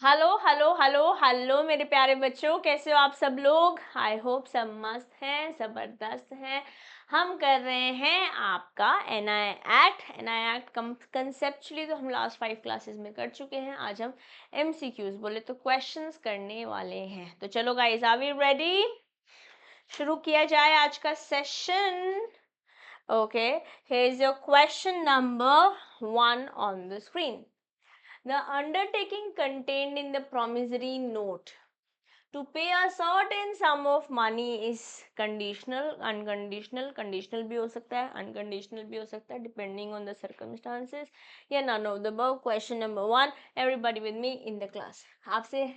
Hello hello hello hello मेरे प्यारे बच्चों, कैसे हो आप सब लोग। आई होप सब मस्त हैं, ज़बरदस्त हैं। हम कर रहे हैं आपका एन आई एक्ट कंसेप्चुअली तो हम लास्ट 5 क्लासेस में कर चुके हैं। आज हम MCQs बोले तो क्वेश्चंस करने वाले हैं। तो चलो गाइस, आर वी रेडी? शुरू किया जाए आज का session. Okay, here is your question number 1 on the screen. The undertaking contained in the promissory note to pay a certain sum of money is conditional, unconditional. Conditional भी हो सकता है, unconditional भी हो सकता है, depending on the circumstances, या none of the above. Question number 1, everybody with me in the class. आपसे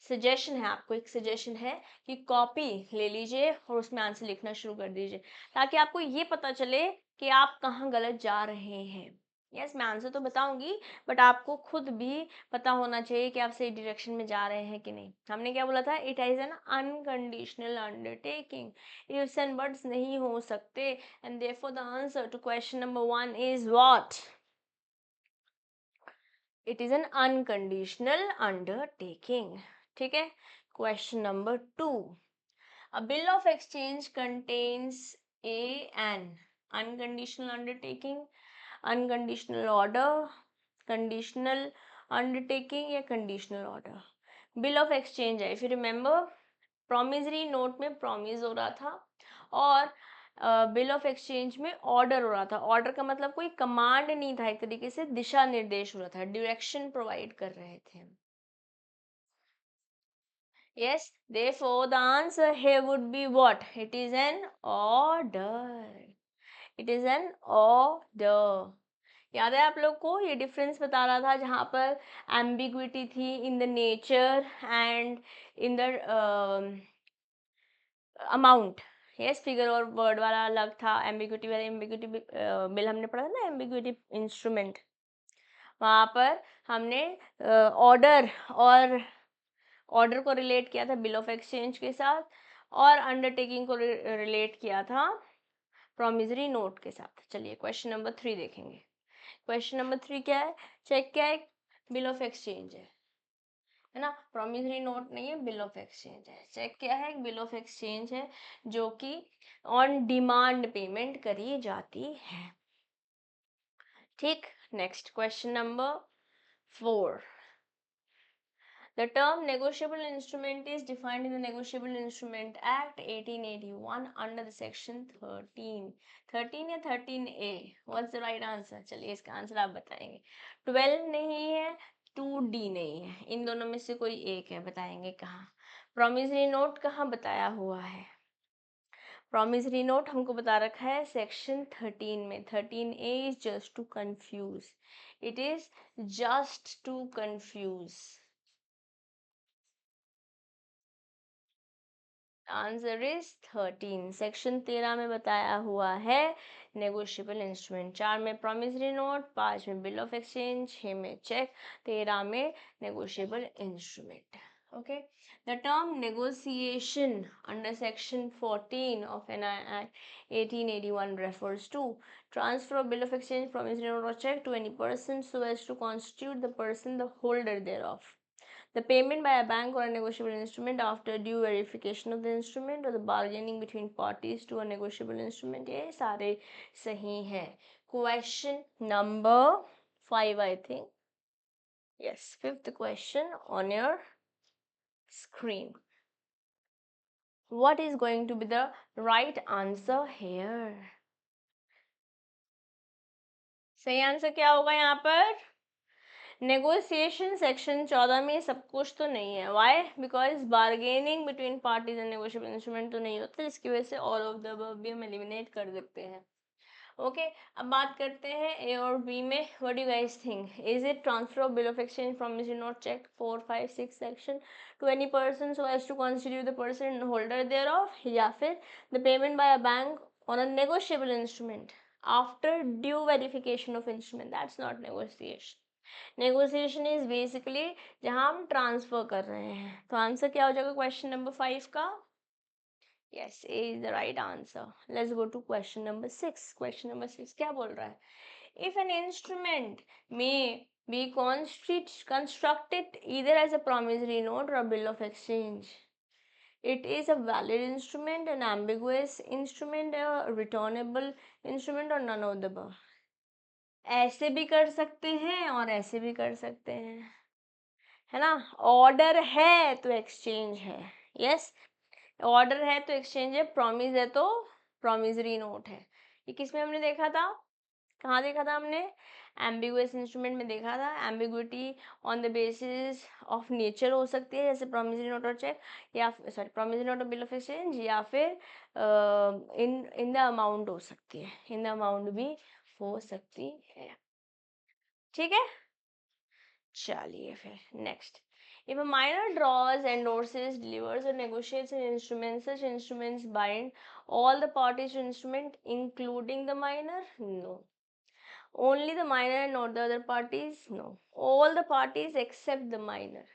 सजेशन है, आपको एक सजेशन है कि कॉपी ले लीजिए और उसमें आंसर लिखना शुरू कर दीजिए, ताकि आपको ये पता चले कि आप कहाँ गलत जा रहे हैं। यस, मैं आंसर तो बताऊंगी, बट आपको खुद भी पता होना चाहिए कि आप सही डायरेक्शन में जा रहे हैं कि नहीं। हमने क्या बोला था? It is an unconditional undertaking. Ifs and buts नहीं हो सकते, and therefore the answer to question number 1 is what? It is an unconditional undertaking. ठीक है। Question number 2, a bill of exchange contains an unconditional undertaking, unconditional order, conditional undertaking या conditional order. Bill of exchange है, if you remember, promissory note में promise हो रहा था और bill of exchange में ऑर्डर हो रहा था। ऑर्डर का मतलब कोई कमांड नहीं था, एक तरीके से दिशा निर्देश हो रहा था, डायरेक्शन प्रोवाइड कर रहे थे। Yes, therefore the answer here would be what? It is an order. It is an order. याद है आप लोग को? ये डिफरेंस बता रहा था जहाँ पर एम्बिग्विटी थी in the nature and in the amount. Yes, figure और वर्ड वाला अलग था, एम्बिग्विटी वाला। एम्बिग्विटी बिल हमने पढ़ा था ना, एम्बिग्विटी इंस्ट्रूमेंट। वहाँ पर हमने ऑर्डर और ऑर्डर को रिलेट किया था बिल ऑफ एक्सचेंज के साथ, और अंडरटेकिंग को रिलेट किया था प्रोमिसरी नोट के साथ। चलिए क्वेश्चन नंबर 3 देखेंगे। क्वेश्चन नंबर 3 क्या है? चेक क्या है? बिल ऑफ एक्सचेंज है ना, प्रोमिसरी नोट नहीं है, बिल ऑफ एक्सचेंज है। चेक क्या है? बिल ऑफ एक्सचेंज है जो कि ऑन डिमांड पेमेंट करी जाती है। ठीक। Next question number 4. The term negotiable instrument is defined in the Negotiable Instrument Act 1881 under the section 13. 13 या 13A? What's the right answer? चलिए इसका आंसर आप बताएंगे। 12 नहीं है, 2D नहीं है, इन दोनों में से कोई एक है, बताएंगे कहाँ? प्रोमिसरी नोट कहाँ बताया हुआ है? प्रोमिसरी नोट हमको बता रखा है सेक्शन 13 में। 13A is just to confuse, it is just to confuse. Answer is 13। Section 13 में बताया हुआ है नेगोशिएबल इंस्ट्रूमेंट। 4 में प्रॉमिसरी नोट, 5 में बिल ऑफ एक्सचेंज, 6 में चेक, 13 में negotiable instrument. Okay, the term negotiation under section 14 of NI Act 1881 refers to transfer of bill of exchange, promissory note or check to any person so as to constitute the person the holder thereof. The payment by a bank or a negotiable instrument after due verification of the instrument or the bargaining between parties to a negotiable instrument. ये सारे सही हैं. Question number 5, I think. Yes, 5th question on your screen. What is going to be the right answer here? सही answer क्या होगा यहाँ पर? Negotiation section 14 में सब कुछ तो नहीं है। Why? Because bargaining between parties and negotiable instrument तो नहीं होता, इसकी वजह से ऑल ऑफ द अबव भी हम एलिमिनेट कर देते हैं। ओके, अब बात करते हैं ए और बी में। What do you guys think? Is it transfer of bill of exchange promissory note cheque 4, 5, 6 section to any person so as to constitute the person holder thereof, या फिर the payment by a bank on a negotiable instrument after due verification of instrument? That's not negotiation. Negotiation is basically जहां हम transfer कर रहे हैं। तो answer क्या हो जाएगा क्वेश्चन नंबर 5 का? Yes, A is the right answer. Let's go to question number 6. Question number 6 क्या बोल रहा है? If an instrument may be constructed either as a promissory note or a bill of exchange, it is a valid instrument, an ambiguous instrument, a returnable instrument, or none of the above. ऐसे भी कर सकते हैं और ऐसे भी कर सकते हैं, है ना? ऑर्डर है तो एक्सचेंज है. यस, ऑर्डर है तो एक्सचेंज है, प्रॉमिस है तो प्रॉमिसरी नोट है. ये किस में हमने देखा था? कहाँ देखा था हमने? एम्बिगुअस इंस्ट्रूमेंट में देखा था. Ambiguity on the basis of nature हो सकती है, जैसे प्रॉमिसरी नोट और चेक, या सॉरी प्रॉमिसरी नोट और बिल ऑफ एक्सचेंज, या फिर इन द अमाउंट हो सकती है. इन द अमाउंट भी हो सकती है. ठीक है, चलिए फिर next. If a minor draws, endorses, delivers, or negotiates an instrument, such instruments bind all the parties to instrument, including the minor? No. Only the minor and not the other parties? No. All the parties except the minor.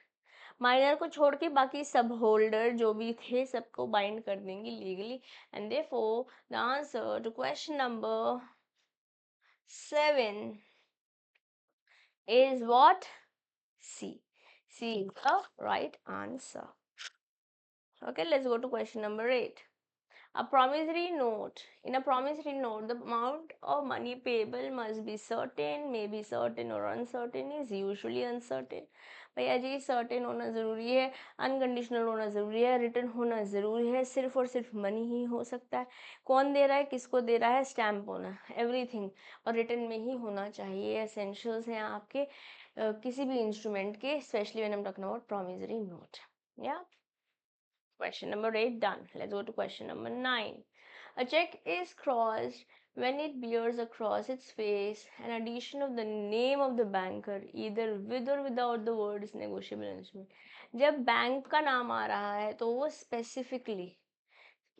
Minor को छोड़ के बाकी सब holder जो भी थे सबको bind कर देंगे legally. And therefore the answer to question number 7 is what? C. C is the right answer. Okay, let's go to question number 8. A promissory note. In a promissory note, the amount of money payable must be certain, may be certain or uncertain, is usually uncertain. भैया जी certain होना ज़रूरी है, unconditional होना ज़रूरी है, return होना ज़रूरी है, सिर्फ और सिर्फ मनी ही हो सकता है. कौन दे रहा है, किसको दे रहा है, स्टैम्प होना, एवरीथिंग और रिटर्न में ही होना चाहिए. एसेंशियल्स हैं आपके किसी भी इंस्ट्रूमेंट के, specially when I am talking about promissory note. Yeah. Question number 8 done. Let's go to question number 9. A check is crossed when it bears across its face an addition of the name of the banker, either with or without the words negotiable instrument. जब bank का नाम आ रहा है तो वो specifically,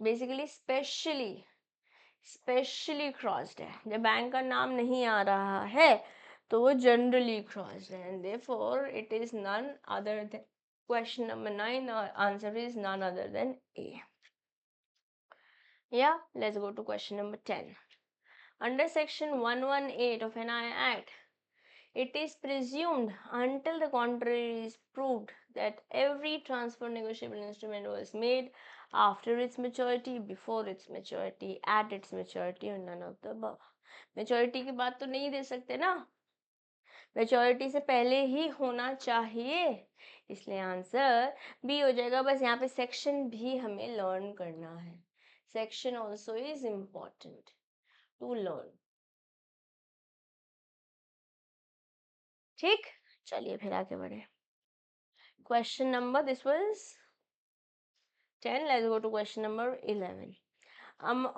basically specially crossed है. जब bank का नाम नहीं आ रहा है तो वो जनरली क्रॉस्ड है. And therefore it is none other than question number 9. The answer is none other than A. Yeah, let's go to question number 10. Under section 118 of NI Act, it is presumed until the contrary is proved that every transfer negotiable instrument was made after its maturity, before its maturity, at its maturity, or none of the above. Maturity की बात तो नहीं दे सकते ना, maturity से पहले ही होना चाहिए, इसलिए आंसर बी हो जाएगा. बस यहाँ पे सेक्शन भी हमें लर्न करना है. Section also is important to learn. ठीक, चलिए फिर आगे बढ़े. Question number this was 10. Let's go to question number 11.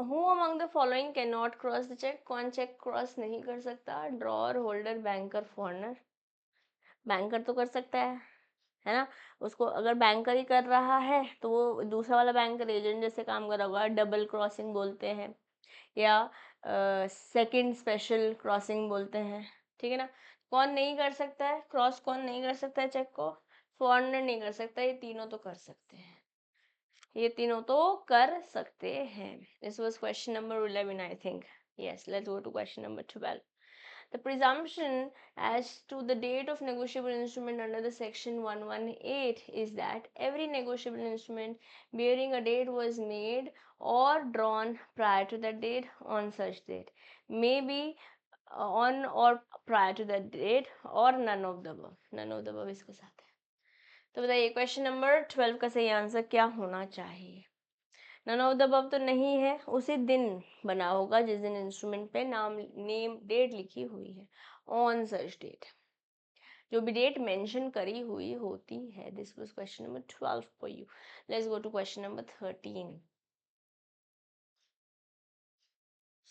Who among the following cannot cross the check? कौन चेक क्रॉस नहीं कर सकता? Drawer, holder, banker, foreigner. Banker तो कर सकता है ना. उसको अगर बैंकर ही कर रहा है तो वो दूसरा वाला बैंकर एजेंट जैसे काम कर रहा होगा. डबल क्रॉसिंग बोलते हैं या सेकंड स्पेशल क्रॉसिंग बोलते हैं. ठीक है ना. कौन नहीं कर सकता है क्रॉस, कौन नहीं कर सकता है चेक को? फॉरनर नहीं कर सकता. ये तीनों तो कर सकते हैं, ये तीनों तो कर सकते हैं. This was question number 11 I think. Yes, let's go to question number 12. The presumption as to the date of negotiable instrument under the section 118 is that every negotiable instrument bearing a date was made or drawn prior to that date on such date, may be on or prior to that date, or none of the above. None of the above इसके साथ है. तो बताइए question number 12 का सही answer क्या होना चाहिए? नन ऑफ द अबव तो नहीं है. उसी दिन बना होगा जिस दिन इंस्ट्रूमेंट पे नाम, नेम, डेट लिखी हुई है. ऑन सच डेट, जो भी डेट मेंशन करी हुई होती है. This was question number 12 for you. Let's go to question number 13.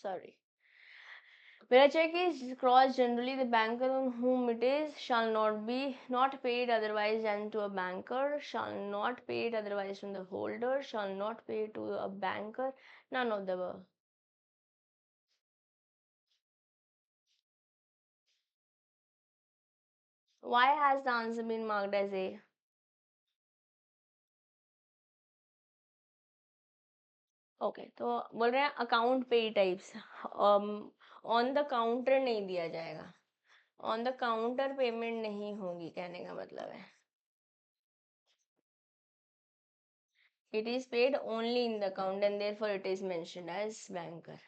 Sorry. When a check is crossed, generally the banker on whom it is shall not paid otherwise than to a banker, shall not paid otherwise from the holder, shall not pay to a banker, none of the above. Why has the answer been marked as A? Okay, तो बोल रहे हैं account पे types, on the counter नहीं दिया जाएगा, on the counter payment नहीं होगी, कहने का मतलब है it is paid only in the account and therefore it is mentioned as banker.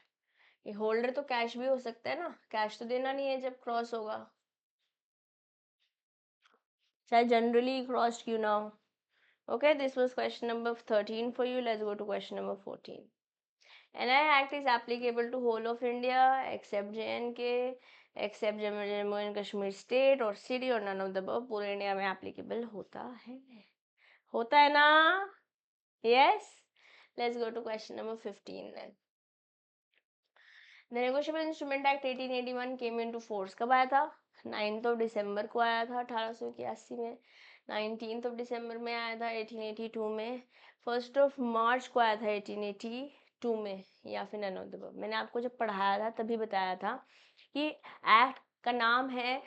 ये होल्डर तो कैश भी हो सकता है ना, कैश तो देना नहीं है जब क्रॉस होगा, चाहे जनरली क्रॉस क्यों ना हो। Okay, this was question number 13 for you. Let's go to question number 14. NI Act is applicable to whole of India except JNK, except Jammu and Kashmir state or city or none of the above. पूरे India में applicable होता है ना? Yes. Let's go to question number 15 then. The Negotiable Instrument Act 1881 came into force कब आया था? 9th of December को आया था 1881 में, 19th of December में आया था 1882 में, 1st of March को आया था 1882 में, या फिर none of the above। मैंने आपको जब पढ़ाया था तभी बताया था कि एक्ट का नाम है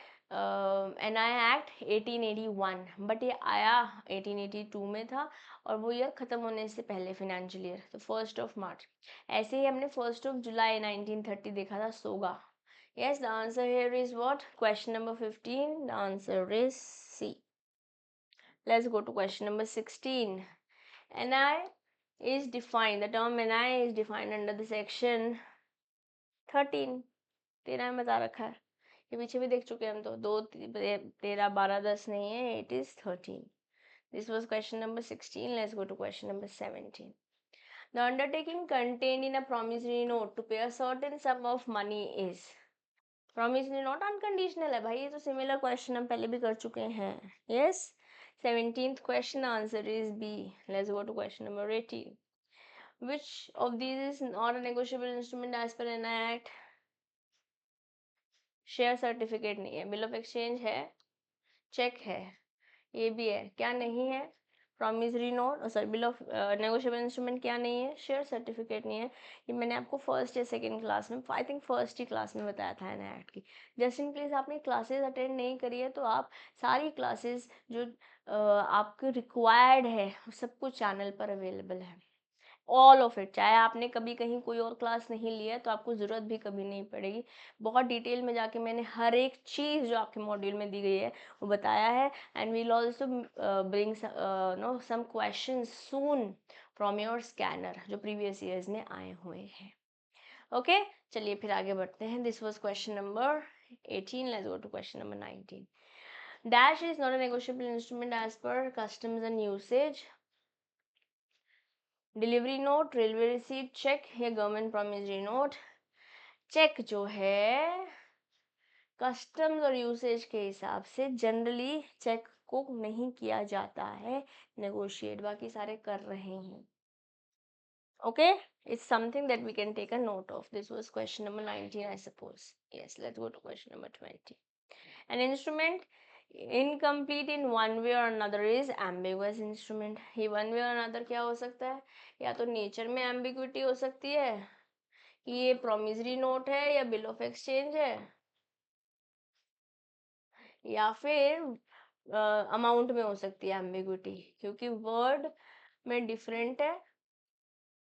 NI एक्ट 1881, बट ये आया 1882 में था और वो ईयर ख़त्म होने से पहले फिनेंशियल ईयर, तो 1st of March। ऐसे ही हमने 1st of July 1930 देखा था, सोगा। Yes, the answer here is what? Question number 15, the answer is C. Let's go to question number 16. NI is defined, the term NI is defined under the section 13, 13 में बता रखा है, ये पीछे भी देख चुके हैं हम, तो 2 13 12 10 नहीं है, it is 13. This was question number 16. Let's go to question number 17. The undertaking contained in a promissory note to pay a certain sum of money is, promissory note unconditional है भाई, ये तो similar question हम पहले भी कर चुके हैं। Yes, 17th question answer is B. Let's go to question number 18. Which of these is not a negotiable instrument as per NI Act? Share certificate नहीं है, बिल ऑफ एक्सचेंज है, चेक है, ये भी है, क्या नहीं है? Promissory note, sorry bill of negotiable instrument क्या नहीं है? शेयर सर्टिफिकेट नहीं है। ये मैंने आपको फर्स्ट या सेकंड क्लास में, आई थिंक फर्स्ट ही क्लास में बताया था एन एक्ट की। जस्ट इन केस आपने क्लासेस अटेंड नहीं करी है तो आप सारी क्लासेस जो आपके रिक्वायर्ड है सब कुछ चैनल पर अवेलेबल है, ऑल ऑफ इट। चाहे आपने कभी कहीं कोई और क्लास नहीं लिया है तो आपको ज़रूरत भी कभी नहीं पड़ेगी, बहुत डिटेल में जाके मैंने हर एक चीज़ जो आपके मॉड्यूल में दी गई है वो बताया है। And we'll also bring no some question soon from your scanner जो प्रीवियस ईयर्स में आए हुए हैं। ओके, चलिए फिर आगे बढ़ते हैं। This was question number 18. Let's go to question number 19. Dash is not a negotiable instrument as per customs and usage. Delivery note, railway receipt, cheque या गवर्नमेंट प्रॉमिसरी नोट। चेक जो है कस्टम्स और usage के हिसाब से generally check को नहीं किया जाता है नेगोशिएट, बाकी सारे कर रहे हैं। Okay, it's something that we can take a note of. This was question number 19, I suppose. Yes, let's go to question number 20. An instrument incomplete in one way or another is ambiguous instrument. ये one way or another क्या हो सकता है? या तो nature में ambiguity हो सकती है कि ये promissory note है या bill of exchange है, या फिर अमाउंट में हो सकती है ambiguity, क्योंकि वर्ड में डिफरेंट है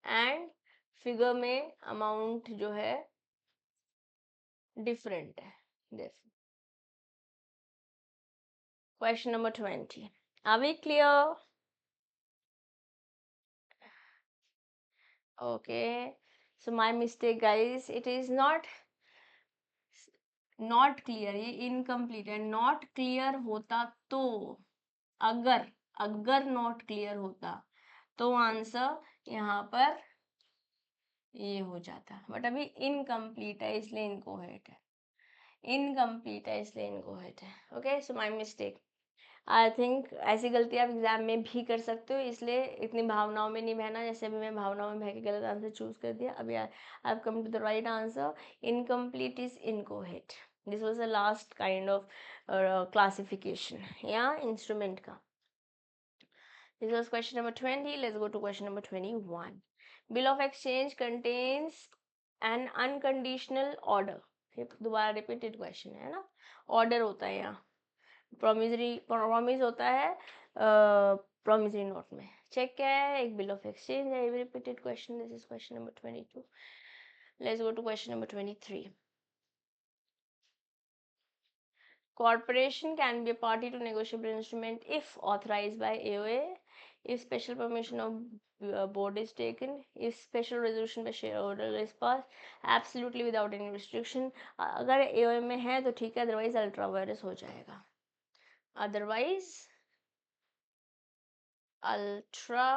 एंड फिगर में अमाउंट जो है डिफरेंट है। Question number 20. Are we clear? Okay. So my mistake, guys. It is not clear. ये इनकम्प्लीट है। नॉट क्लियर होता तो, अगर अगर नॉट क्लियर होता तो आंसर यहाँ पर ये हो जाता, बट अभी इनकम्प्लीट है इसलिए इनको हेट है, इनकम्प्लीट है इसलिए इनको हेट है। Okay, so my mistake. I think ऐसी गलती आप एग्जाम में भी कर सकते हो, इसलिए इतनी भावनाओं में नहीं बहना। जैसे अभी मैं भावनाओं में बह के गलत आंसर चूज कर दिया, अभी I have come to the right answer. Incomplete is inchoate. This was the last kind of classification या इंस्ट्रूमेंट का। This was question number 20. Let's go to question number 21. Bill of exchange contains an unconditional order. ये दोबारा repeated question है ना, order होता है यहाँ, promise होता है प्रॉमिसरी नोट में, चेक क्या है? एक बिल ऑफ एक्सचेंज है। Repeated question, this is question number 22. Let's go to question number 23. Corporation can be a party to negotiable instrument if authorized by AOA, if special permission of board is taken, if special resolution by shareholder is passed, absolutely without any restriction. अगर AOA में है तो ठीक है, otherwise ultra vires हो जाएगा. Otherwise ultra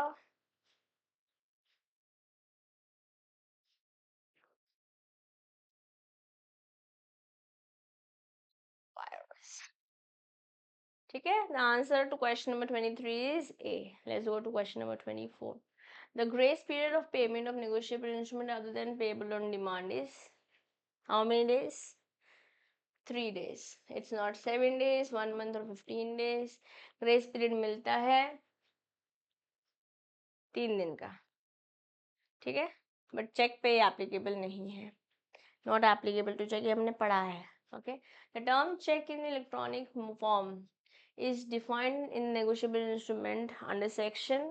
vires. ठीक है. The answer to question number 23 is A. Let's go to question number 24. The grace period of payment of negotiable instrument other than payable on demand is how many days? 3 days. It's not 7 days, 1 month or 15 days. Grace period मिलता है 3 दिन का. ठीक है. But check पे applicable नहीं है. Not applicable to check, ये हमने पढ़ा है. Okay. The term cheque in electronic form is defined in negotiable instrument under section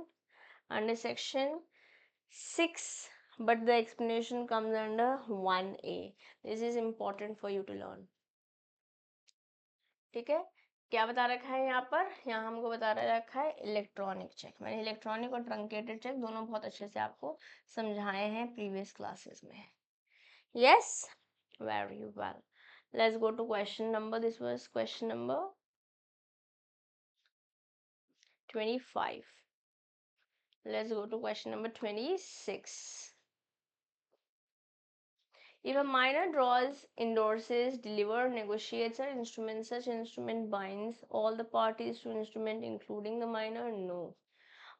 6, but the explanation comes under 1A. This is important for you to learn. ठीक है. क्या बता रखा है यहाँ पर? यहाँ हमको बता रखा है इलेक्ट्रॉनिक चेक. मैंने इलेक्ट्रॉनिक और ट्रंकेटेड चेक दोनों बहुत अच्छे से आपको समझाए हैं प्रीवियस क्लासेस में. Yes, very well. Let's go to question number, this was question number 25. Let's go to question number 26. If a minor draws, endorses, delivers, negotiates an instrument, such instrument binds all the parties to instrument, including the minor? No.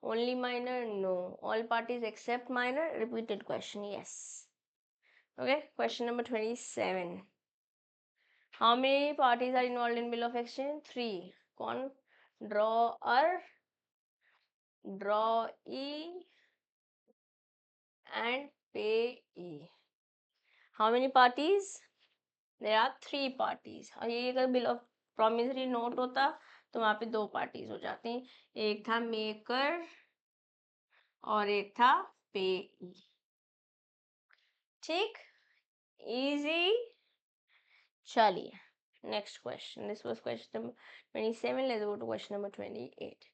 Only minor? No. All parties except minor? Repeated question. Yes. Okay. Question number 27. How many parties are involved in bill of exchange? 3. कौन? Drawer, drawee, and payee. How many parties? There are 3 parties. और ये अगर bill of promissory note होता तो वहाँ पे 2 parties हो जाती. एक था मेकर और एक था पेई. ठीक. इजी. चलिए, next question. This was question number 27. Let's go to question number 28.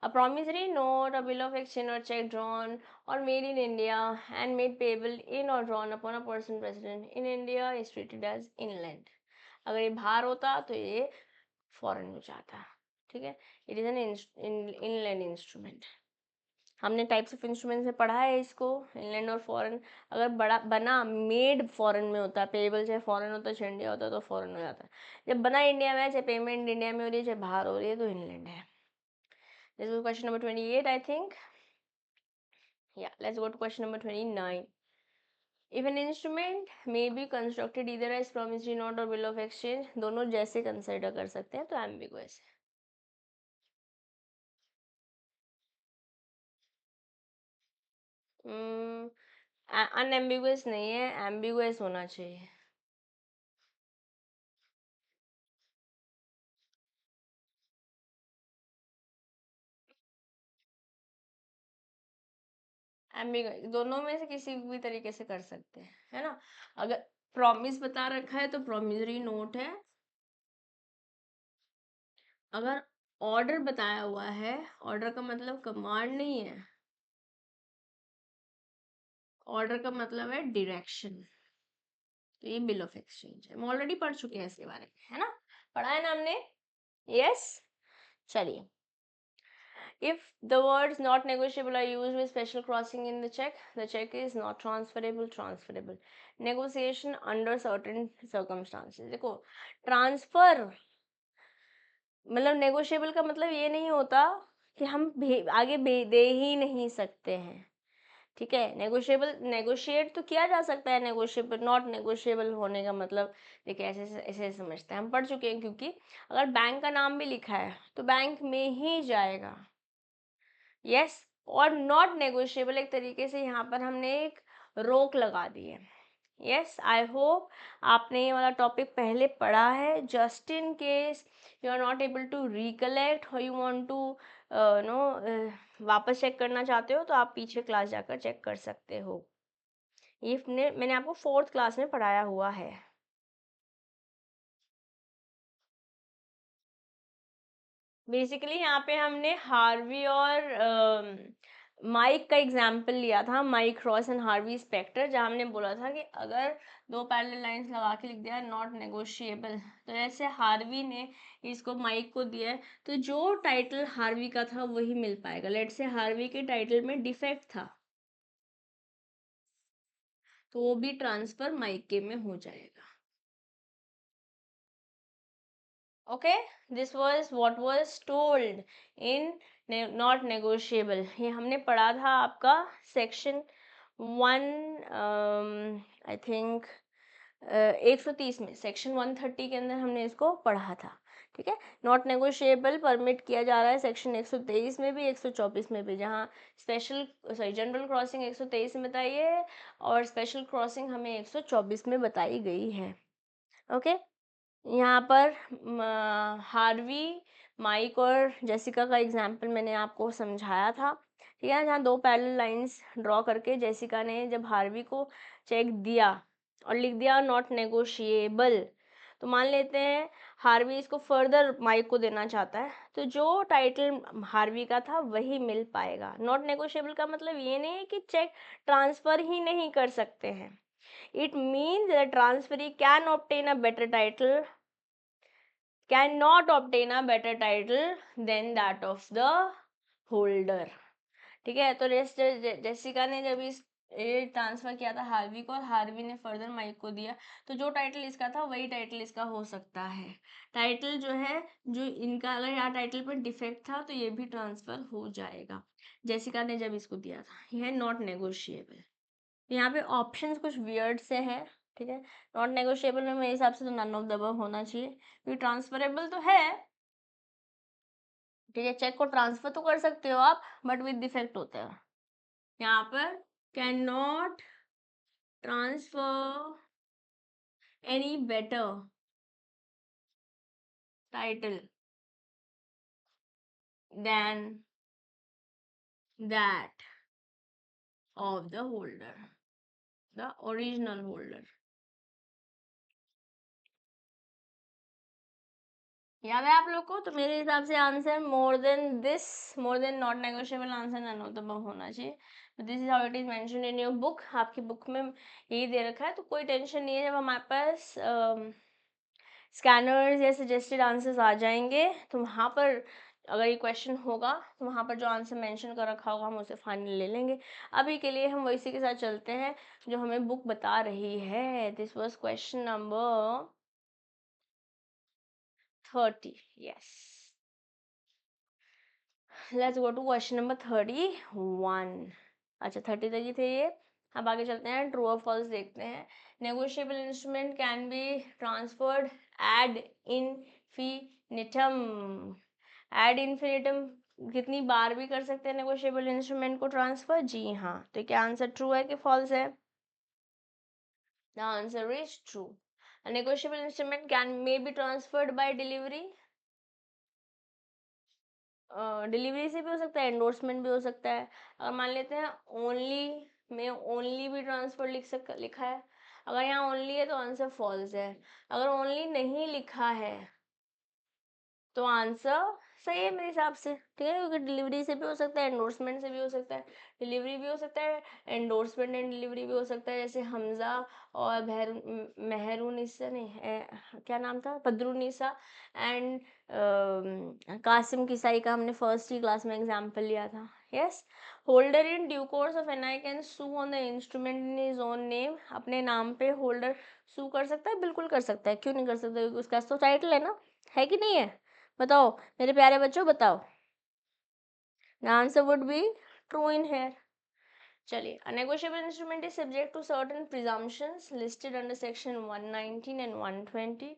A promissory note, a bill of exchange or check drawn or made in India and made payable in or drawn upon a person resident in India is treated as inland. अगर ये बाहर होता तो ये foreign में जाता. ठीक है. It is N inland instrument. हमने टाइप्स ऑफ इंस्ट्रूमेंट से पढ़ा है इसको, इनलैंड और फॉरेन. अगर बड़ा बना मेड फॉरेन में होता है, पेबल चाहे फॉरेन होता है चाहे इंडिया होता है तो फॉरेन हो जाता है. जब बना इंडिया में, चाहे पेमेंट इंडिया में हो रही है चाहे बाहर हो रही है, तो इनलैंड है. This is question number 28 I think. या let's go to question number 29. If an instrument may be constructed either as promissory note or bill of exchange, दोनों जैसे कंसिडर कर सकते हैं, तो एम्बिगुअस है. अनएम्बिगुअस नहीं है, एम्बिगुअस होना चाहिए. एम्बिगुअस दोनों में से किसी भी तरीके से कर सकते हैं, है ना. अगर प्रॉमिस बता रखा है तो प्रॉमिसरी नोट है. अगर ऑर्डर बताया हुआ है, ऑर्डर का मतलब कमांड नहीं है, ऑर्डर का मतलब है डायरेक्शन, तो ये बिल ऑफ एक्सचेंज है. हम ऑलरेडी पढ़ चुके हैं इसके बारे में, है ना. पढ़ा है ना हमने. यस. चलिए. If the words not negotiable are used with special crossing in the check is not transferable. Negotiation under certain circumstances. देखो, ट्रांसफर मतलब नेगोशिएबल का मतलब ये नहीं होता कि हम आगे दे ही नहीं सकते हैं. ठीक है. नेगोशिएट तो किया जा सकता है. नेगोशिएबल नॉट नेगोशिएबल होने का मतलब देखिए ऐसे ऐसे समझते हैं, हम पढ़ चुके हैं. क्योंकि अगर बैंक का नाम भी लिखा है तो बैंक में ही जाएगा. यस. और नॉट नेगोशिएबल एक तरीके से यहाँ पर हमने एक रोक लगा दी है यस, आई होप आपने ये वाला टॉपिक पहले पढ़ा है. Just in case you are not able to recollect और यू वांट टू नो वापस चेक करना चाहते हो तो आप पीछे क्लास जाकर चेक कर सकते हो. ये मैंने आपको 4th क्लास में पढ़ाया हुआ है. बेसिकली यहाँ पे हमने हार्वी और माइक का एग्जाम्पल लिया था, Mike Ross and Harvey Specter, जहाँ हमने बोला था कि अगर दो पैरेलल लाइंस लगा के लिख दिया नॉट नेगोशिएबल, तो ऐसे हार्वी ने इसको माइक को दिया है तो जो टाइटल हार्वी का था वही मिल पाएगा. लेट से हार्वी के टाइटल में डिफेक्ट था तो वो भी ट्रांसफर माइक के में हो जाएगा. Okay, this was what was told in not negotiable. ये हमने पढ़ा था आपका सेक्शन 1 आई थिंक 130 में, सेक्शन 130 के अंदर हमने इसको पढ़ा था. ठीक है, नॉट नेगोशिएबल परमिट किया जा रहा है सेक्शन 123 में भी 124 में भी, जहाँ स्पेशल जनरल क्रॉसिंग 123 में बताई है और स्पेशल क्रॉसिंग हमें 124 में बताई गई है. ओके, यहाँ पर हार्वी, माइक और जेसिका का एग्जाम्पल मैंने आपको समझाया था. ठीक है, जहाँ दो पैरेलल लाइंस ड्रॉ करके जेसिका ने जब हार्वी को चेक दिया और लिख दिया नॉट नेगोशिएबल, तो मान लेते हैं हार्वी इसको फर्दर माइक को देना चाहता है तो जो टाइटल हार्वी का था वही मिल पाएगा. नॉट नेगोशिएबल का मतलब ये नहीं है कि चेक ट्रांसफर ही नहीं कर सकते हैं. It means that transferee can obtain a better title, cannot obtain a better title than that of the holder. ठीक है, तो जेसिका ने जब इस ये ट्रांसफर किया था हार्वी को और हार्वी ने फर्दर माइक को दिया तो जो टाइटल इसका था वही टाइटल इसका हो सकता है. टाइटल जो है, जो इनका अगर यहाँ टाइटल पर डिफेक्ट था तो ये भी ट्रांसफर हो जाएगा जेसिका ने जब इसको दिया था. यह है नॉट नेगोशिएबल. यहाँ पे ऑप्शंस कुछ वियर्ड से है. ठीक है, नॉट नेगोशिएबल में मेरे हिसाब से तो नन ऑफ द अबव होना चाहिए क्योंकि ट्रांसफरेबल तो है. ठीक है, चेक को ट्रांसफर तो कर सकते हो आप बट विद डिफेक्ट होता है. यहाँ पर can not transfer any better title than that of the holder, the original holder. याद है आप लोग को? तो मेरे हिसाब से answer more than this, more than not negotiable answer none of the above होना चाहिए. This is how it is mention in your book. आपकी बुक में यही दे रखा है तो कोई टेंशन नहीं है. जब हमारे पास स्कैनर्स या सजेस्टेड आंसर्स आ जाएंगे तो वहाँ पर अगर ये क्वेश्चन होगा तो वहाँ पर जो आंसर मेंशन कर रखा होगा हम उसे फाइनल ले लेंगे. अभी के लिए हम वैसे के साथ चलते हैं जो हमें बुक बता रही है. This was question number 30. Yes, let's go to question number 31. अच्छा, 30 तक ही थे ये. अब आगे चलते हैं, ट्रू और फॉल्स देखते हैं. Negotiable instrument can be transferred ad infinitum. Ad infinitum कितनी बार भी कर सकते हैं नेगोशिएबल इंस्ट्रूमेंट को ट्रांसफर? जी हाँ. तो क्या आंसर ट्रू है कि फॉल्स है? The answer is true. A negotiable instrument may be transferred by delivery. Delivery से भी हो सकता है, एंडोर्समेंट भी हो सकता है. अगर मान लेते हैं ओनली में ओनली भी ट्रांसफर लिखा है. अगर यहाँ ओनली है तो आंसर फॉल्स है. अगर ओनली नहीं लिखा है तो आंसर सही है मेरे हिसाब से. ठीक है, क्योंकि डिलीवरी से भी हो सकता है, एंडोर्समेंट से भी हो सकता है. डिलीवरी भी हो सकता है, एंडोर्समेंट एंड डिलीवरी भी हो सकता है. जैसे हमजा और मेहरुनिसा नहीं क्या नाम था, बदरुनिसा एंड कासिम किसाई का हमने फर्स्ट ही क्लास में एग्जाम्पल लिया था. Yes, holder in due course of NI can sue on the instrument in his own name. अपने नाम पे होल्डर सू कर सकता है, बिल्कुल कर सकता है. क्यों नहीं कर सकता? क्योंकि उसका तो टाइटल है ना, है कि नहीं है? बताओ मेरे प्यारे बच्चों, बताओ. The answer would be true in here. चलिए, a negotiable instrument is subject to certain presumptions listed under section 119 and 120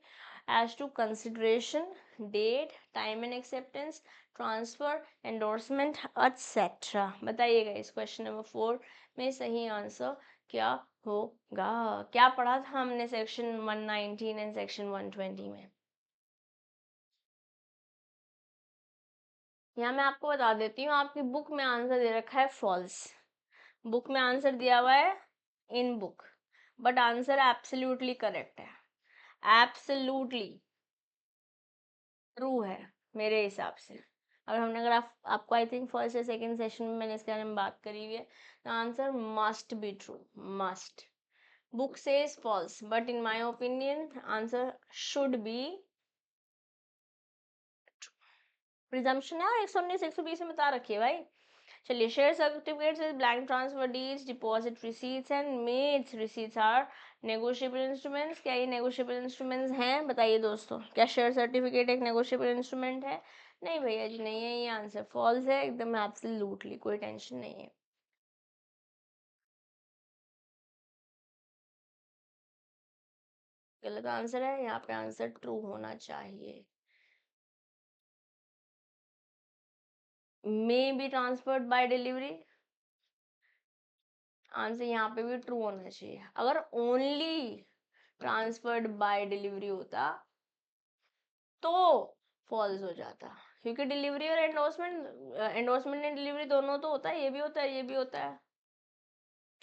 as to consideration, date, time and acceptance, transfer, endorsement, etc. बताइएगा इस क्वेश्चन नंबर 4 में सही answer क्या होगा। क्या पढ़ा था हमने सेक्शन 119 एंड सेक्शन 120 में? यहाँ मैं आपको बता देती हूँ, आपकी बुक में आंसर दे रखा है फॉल्स। बुक में आंसर दिया हुआ है in book, but answer absolutely correct है, एब्सोल्युटली ट्रू है मेरे हिसाब से। और हमने अगर आपको आई थिंक फर्स्ट या सेकंड सेशन में मैंने इसके बारे में बात करी हुई है, तो answer must be true, must. Book says false, but in my opinion answer should be presumption है, और 119 120 में बता रखी है भाई। चलिए, share certificates is blank transfer deeds, deposit receipts and mates receipts are negotiable instruments. क्या ये नेगोशिएबल इंस्ट्रूमेंट्स हैं? बताइए दोस्तों, क्या शेयर सर्टिफिकेट एक नेगोशिएबल इंस्ट्रूमेंट है? नहीं भैया जी, नहीं है। ये आंसर फॉल्स है एकदम एब्सोल्युटली, कोई टेंशन नहीं है। गलत आंसर है, यहाँ पे आंसर ट्रू होना चाहिए। May be transferred by delivery, answer यहाँ पे भी ट्रू होना चाहिए। अगर ओनली ट्रांसफर्ड बाय डिलीवरी होता तो फॉल्स हो जाता, क्योंकि डिलीवरी और एंडोर्समेंट, एंडोर्समेंट एंड डिलीवरी दोनों तो होता है, ये भी होता है, ये भी होता है।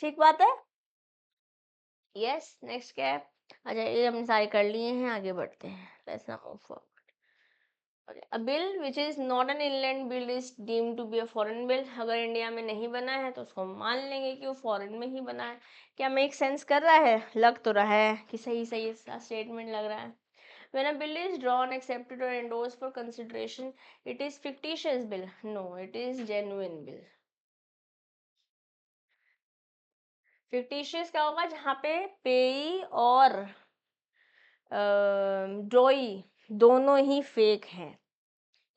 ठीक बात है। यस, नेक्स्ट क्या है? अच्छा, ये हमने सारे कर लिए हैं, आगे बढ़ते हैं। Let's now move forward. A bill which is not an inland bill is deemed to be a foreign bill। अगर इंडिया में नहीं बना है तो उसको मान लेंगे कि वो फॉरेन में ही बना है। क्या मेक सेंस कर रहा है? लग तो रहा है कि सही सही इसका स्टेटमेंट लग रहा है। When a bill is drawn, accepted or endorsed for consideration, it is fictitious bill. No, it is genuine bill. fictitious क्या होगा? जहाँ पे पेई और ड्रॉई दोनों ही फेक हैं।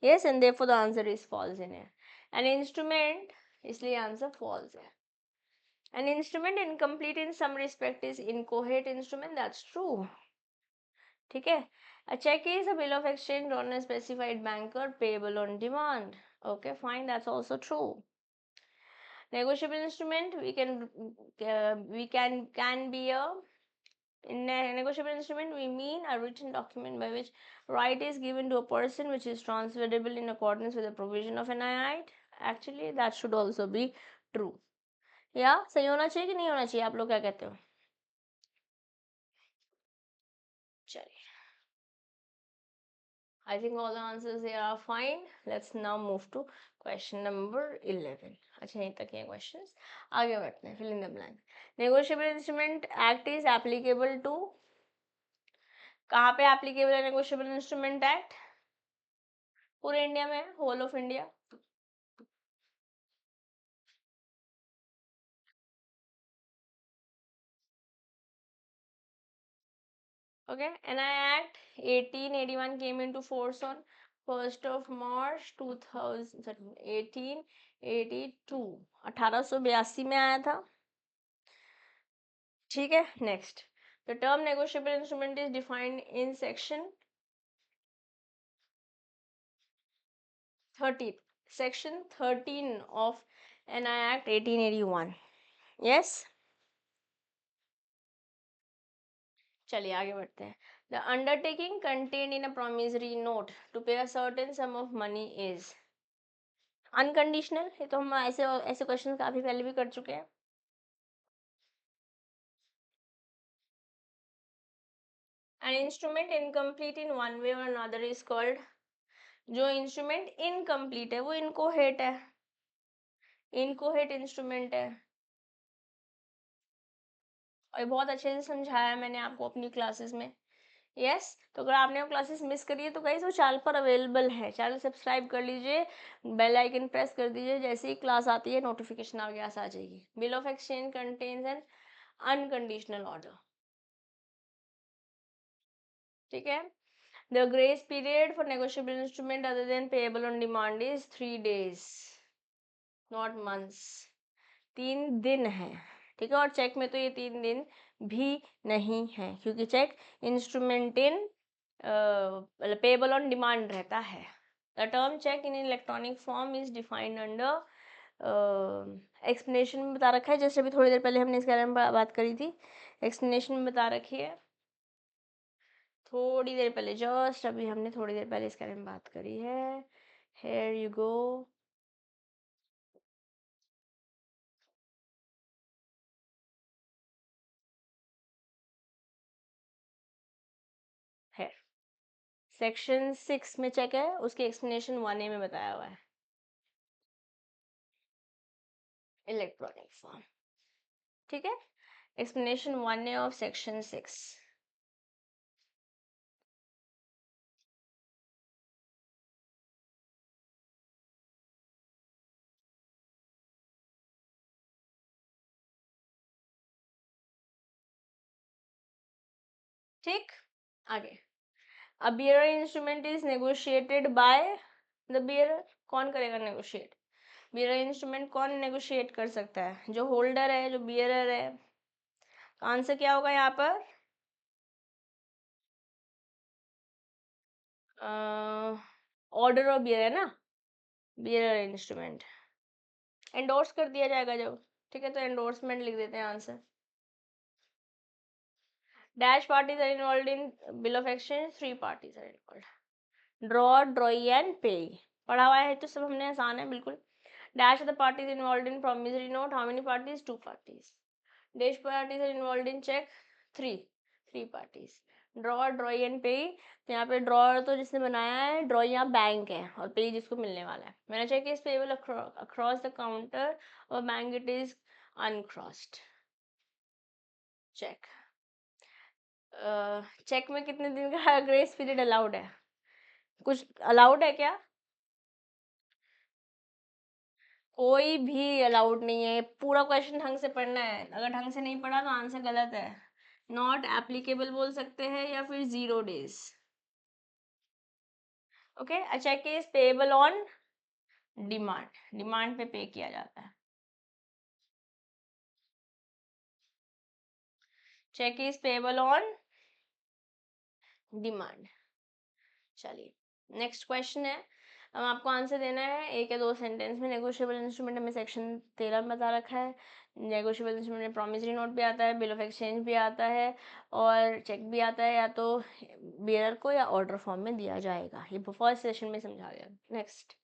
Yes, and therefore the answer is false in here. An instrument, इसलिए answer false है। An instrument incomplete in some respect is incoherent instrument. That's true. ठीक है। A check is a bill of exchange on a specified banker payable on demand. Okay, fine. That's also true. Negotiable instrument, we can be a, in a negotiable instrument we mean a written document by which right is given to a person which is transferable in accordance with the provision of an act. Actually that should also be true. या सही होना चाहिए कि नहीं होना चाहिए? आप लोग क्या कहते हो? चलिए, I think all the answers here are fine. Let's now move to question number 11. अच्छा, यहीं तक ये questions, आगे बढ़ते हैं। fill in the blank. Negotiable instrument act is applicable to, कहाँ पे applicable है negotiable instrument act? पूरे इंडिया में, whole of India. Okay, NI Act 1881 came into force on 1st of March 2000, 1882, 1882 में आया था। ठीक है, next. The term negotiable instrument is defined in section 13, section 13 of NI Act 1881। Yes, चलिए आगे बढ़ते हैं। The undertaking contained in a promissory note to pay a certain sum of money is unconditional. ये तो हम ऐसे ऐसे क्वेश्चन काफी पहले भी कर चुके हैं। An instrument incomplete in one way or another is called, जो इंस्ट्रूमेंट इनकम्प्लीट है वो इनकोहेट है, इनकोहेट इंस्ट्रूमेंट है। और बहुत अच्छे से समझाया मैंने आपको अपनी क्लासेस में। यस, तो अगर आपने वो क्लासेस मिस करी है तो गाइस वो चैनल पर अवेलेबल है, चैनल सब्सक्राइब कर लीजिए, बेल आइकन प्रेस कर दीजिए, जैसे ही क्लास आती है नोटिफिकेशन आपके पास आ जाएगी। Bill of exchange contains an unconditional order. ठीक है। The grace period for negotiable instrument other than payable on demand is 3 days, not months. 3 दिन है, ठीक है। और चेक में तो ये 3 दिन भी नहीं है, क्योंकि cheque instrument in payable on demand रहता है। The term cheque in electronic form is defined under explanation में बता रखा है, जैसे अभी थोड़ी देर पहले हमने इसके बारे में बात करी थी, एक्सप्लेनेशन में बता रखी है थोड़ी देर पहले, जस्ट अभी हमने थोड़ी देर पहले इसके बारे में बात करी है। हेयर यू गो, है सेक्शन 6 में चेक है, उसके एक्सप्लेनेशन 1A में बताया हुआ है, इलेक्ट्रॉनिक फॉर्म। ठीक है, एक्सप्लेनेशन 1A ऑफ सेक्शन 6। ठीक, आगे, a bearer instrument is negotiated by the bearer. कौन करेगा नेगोशिएट? बियरर इंस्ट्रूमेंट कौन नेगोशिएट कर सकता है? जो होल्डर है, जो बियरर है। तो आंसर क्या होगा यहाँ पर? ऑर्डर ऑफ बियर है ना, बियरर इंस्ट्रूमेंट एंडोर्स कर दिया जाएगा जब। ठीक है, तो एंडोर्समेंट लिख देते हैं answer. Dash parties are involve in bill of exchange, 3 parties are involve. Drawer, drawee and payee. पढ़ा हुआ है तो सब हमने, आसान है बिल्कुल। Dash are the parties involved in promissory note. How many parties? 2 parties. Dash parties are involved in check. 3 parties. Draw, draw and pay. तो यहाँ पे ड्रॉ तो जिसने बनाया है, ड्रॉ यहाँ बैंक है, और पे जिसको मिलने वाला है। मैंने cheque is payable across the counter और bank it is uncrossed. Cheque, cheque में कितने दिन का ग्रेस पीरियड अलाउड है? कुछ अलाउड है क्या? कोई भी अलाउड नहीं है। पूरा क्वेश्चन ढंग से पढ़ना है, अगर ढंग से नहीं पढ़ा तो आंसर गलत है। नॉट एप्लीकेबल बोल सकते हैं या फिर 0 days. Okay, a cheque is payable on demand, demand पे पे किया जाता है। Cheque is payable on demand. चलिए, नेक्स्ट क्वेश्चन है। अब आपको आंसर देना है 1 या 2 सेंटेंस में। नेगोशिएबल इंस्ट्रूमेंट हमें सेक्शन 13 में बता रखा है। नेगोशिएबल इंस्ट्रूमेंट में प्रॉमिसरी नोट भी आता है, बिल ऑफ एक्सचेंज भी आता है, और चेक भी आता है, या तो बियरर को या ऑर्डर फॉर्म में दिया जाएगा। ये फर्स्ट सेशन में समझा गया। नेक्स्ट,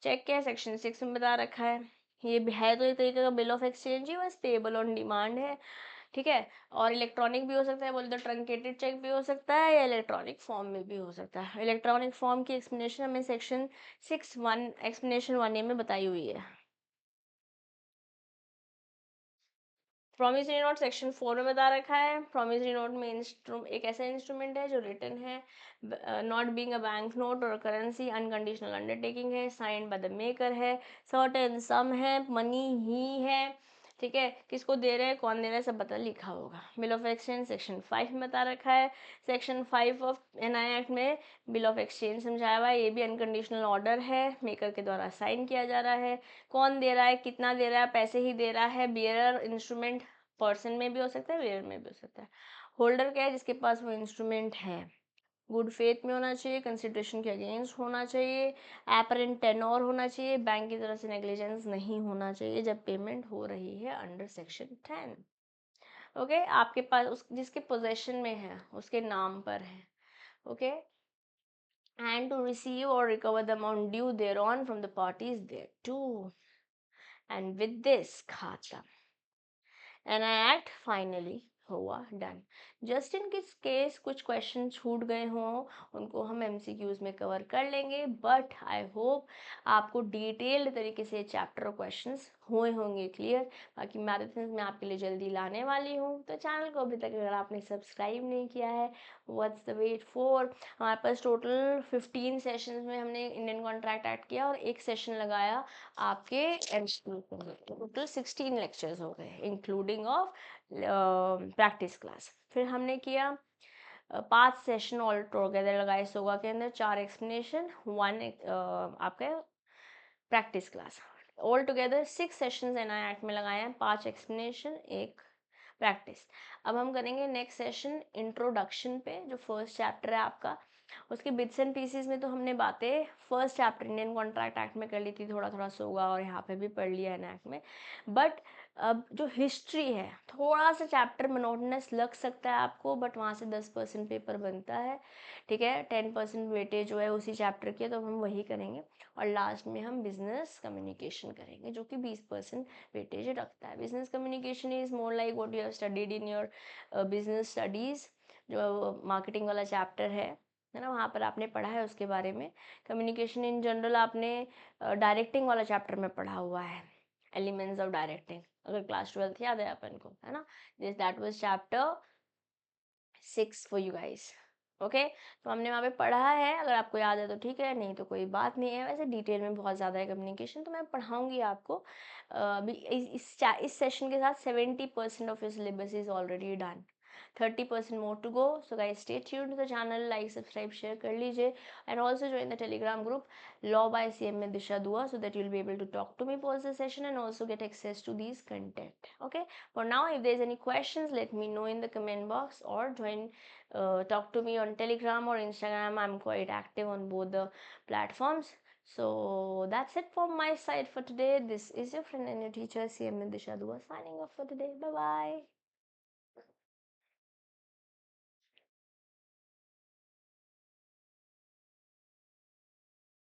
चेक क्या है, सेक्शन 6 में बता रखा है। ये भी है तो एक तरीके का बिल ऑफ एक्सचेंज ही, बस पेबल ऑन डिमांड है। ठीक है, और इलेक्ट्रॉनिक भी हो सकता है, बोले तो ट्रंकेटेड चेक भी हो सकता है, या इलेक्ट्रॉनिक फॉर्म में भी हो सकता है। इलेक्ट्रॉनिक फॉर्म की एक्सप्लेनेशन हमें सेक्शन 6(1) एक्सप्लेनेशन 1A में बताई हुई है। प्रॉमिसरी नोट सेक्शन 4 में बता रखा है। प्रॉमिसरी नोट में एक ऐसा इंस्ट्रूमेंट है जो रिटन है, not being a bank note और करेंसी, अनकंडीशनल अंडरटेकिंग है, साइंड बाय द मेकर है, सर्टेन सम है, मनी ही है। ठीक है, किसको दे रहे हैं, कौन दे रहा है, सब पता लिखा होगा। बिल ऑफ एक्सचेंज सेक्शन 5 में बता रखा है। सेक्शन 5 ऑफ एनआई एक्ट में बिल ऑफ एक्सचेंज समझाया हुआ है। ये भी अनकंडीशनल ऑर्डर है, मेकर के द्वारा साइन किया जा रहा है। कौन दे रहा है, कितना दे रहा है, पैसे ही दे रहा है। बियरर इंस्ट्रूमेंट पर्सन में भी हो सकता है, वेयर में भी हो सकता है। होल्डर क्या है, जिसके पास वो इंस्ट्रूमेंट है। गुड फेथ में होना चाहिए, कंसिडरेशन के अगेंस्ट होना चाहिए, एपरेंट टेनोर होना चाहिए, बैंक की तरफ से नेग्लिजेंस नहीं होना चाहिए जब पेमेंट हो रही है अंडर सेक्शन 10। ओके, आपके पास उस जिसके पोजेशन में है उसके नाम पर है। Okay, and to receive or recover the amount due thereon from the parties thereto. And with this, खाता एन आई एक्ट फाइनली हुआ डन। जस्ट इन किस केस कुछ क्वेश्चन छूट गए हों, उनको हम एमसीक्यूज में कवर कर लेंगे, बट आई होप आपको डिटेल्ड तरीके से चैप्टर और क्वेश्चंस हुए होंगे क्लियर। बाकी मैराथन में आपके लिए जल्दी लाने वाली हूँ, तो चैनल को अभी तक अगर आपने सब्सक्राइब नहीं किया है, व्हाट्स द वेट फॉर। हमारे पास टोटल 15 सेशंस में हमने इंडियन कॉन्ट्रैक्ट ऐड किया और एक सेशन लगाया आपके एमसीक्यू पर। टोटल 16 लेक्चर्स हो गए इंक्लूडिंग ऑफ प्रैक्टिस क्लास। फिर हमने किया 5 सेशन ऑल टुगेदर लगाए सोगा के अंदर, 4 एक्सप्लेनेशन, 1 आपका practice class. All together 6 sessions NI Act में लगाए हैं, 5 एक्सप्लेनेशन, 1 प्रैक्टिस। अब हम करेंगे नेक्स्ट सेशन इंट्रोडक्शन पे, जो फर्स्ट चैप्टर है आपका। उसके बिट्स एंड पीसेस में तो हमने बातें first chapter Indian contract act में कर ली थी, थोड़ा थोड़ा सा होगा, और यहाँ पे भी पढ़ लिया है एक्ट में। बट अब जो हिस्ट्री है, थोड़ा सा चैप्टर मोनोटोनस लग सकता है आपको, बट वहाँ से 10% पेपर बनता है, ठीक है। 10% वेटेज जो है उसी चैप्टर की है, तो हम वही करेंगे। और लास्ट में हम बिजनेस कम्युनिकेशन करेंगे, जो कि 20% वेटेज रखता है। Business communication is more like what you have studied in your business studies, जो मार्केटिंग वाला चैप्टर है ना, वहाँ पर आपने पढ़ा है उसके बारे में। कम्युनिकेशन इन जनरल आपने डायरेक्टिंग वाला चैप्टर में पढ़ा हुआ है, एलिमेंट्स ऑफ डायरेक्टिंग, अगर क्लास 12 याद है अपन को, है ना। This that was chapter 6 for you guys. Okay, तो हमने वहाँ पे पढ़ा है, अगर आपको याद है तो ठीक है, नहीं तो कोई बात नहीं है। वैसे डिटेल में बहुत ज़्यादा है कम्युनिकेशन, तो मैं पढ़ाऊँगी आपको। अभी इस सेशन के साथ 70% of your syllabus is already done, 30% more to go. So guys stay tuned to the channel, like subscribe share कर लीजिए, and also join the Telegram group law by CM with Disha Dua, so that you'll be able to talk to me post the session and also get access to these content. Okay, for now, if there's any questions, let me know in the comment box, or join talk to me on Telegram or Instagram. I'm quite active on both the platforms. So that's it from my side for today. This is your friend and your teacher CM with Disha Dua, signing off for today. Bye bye.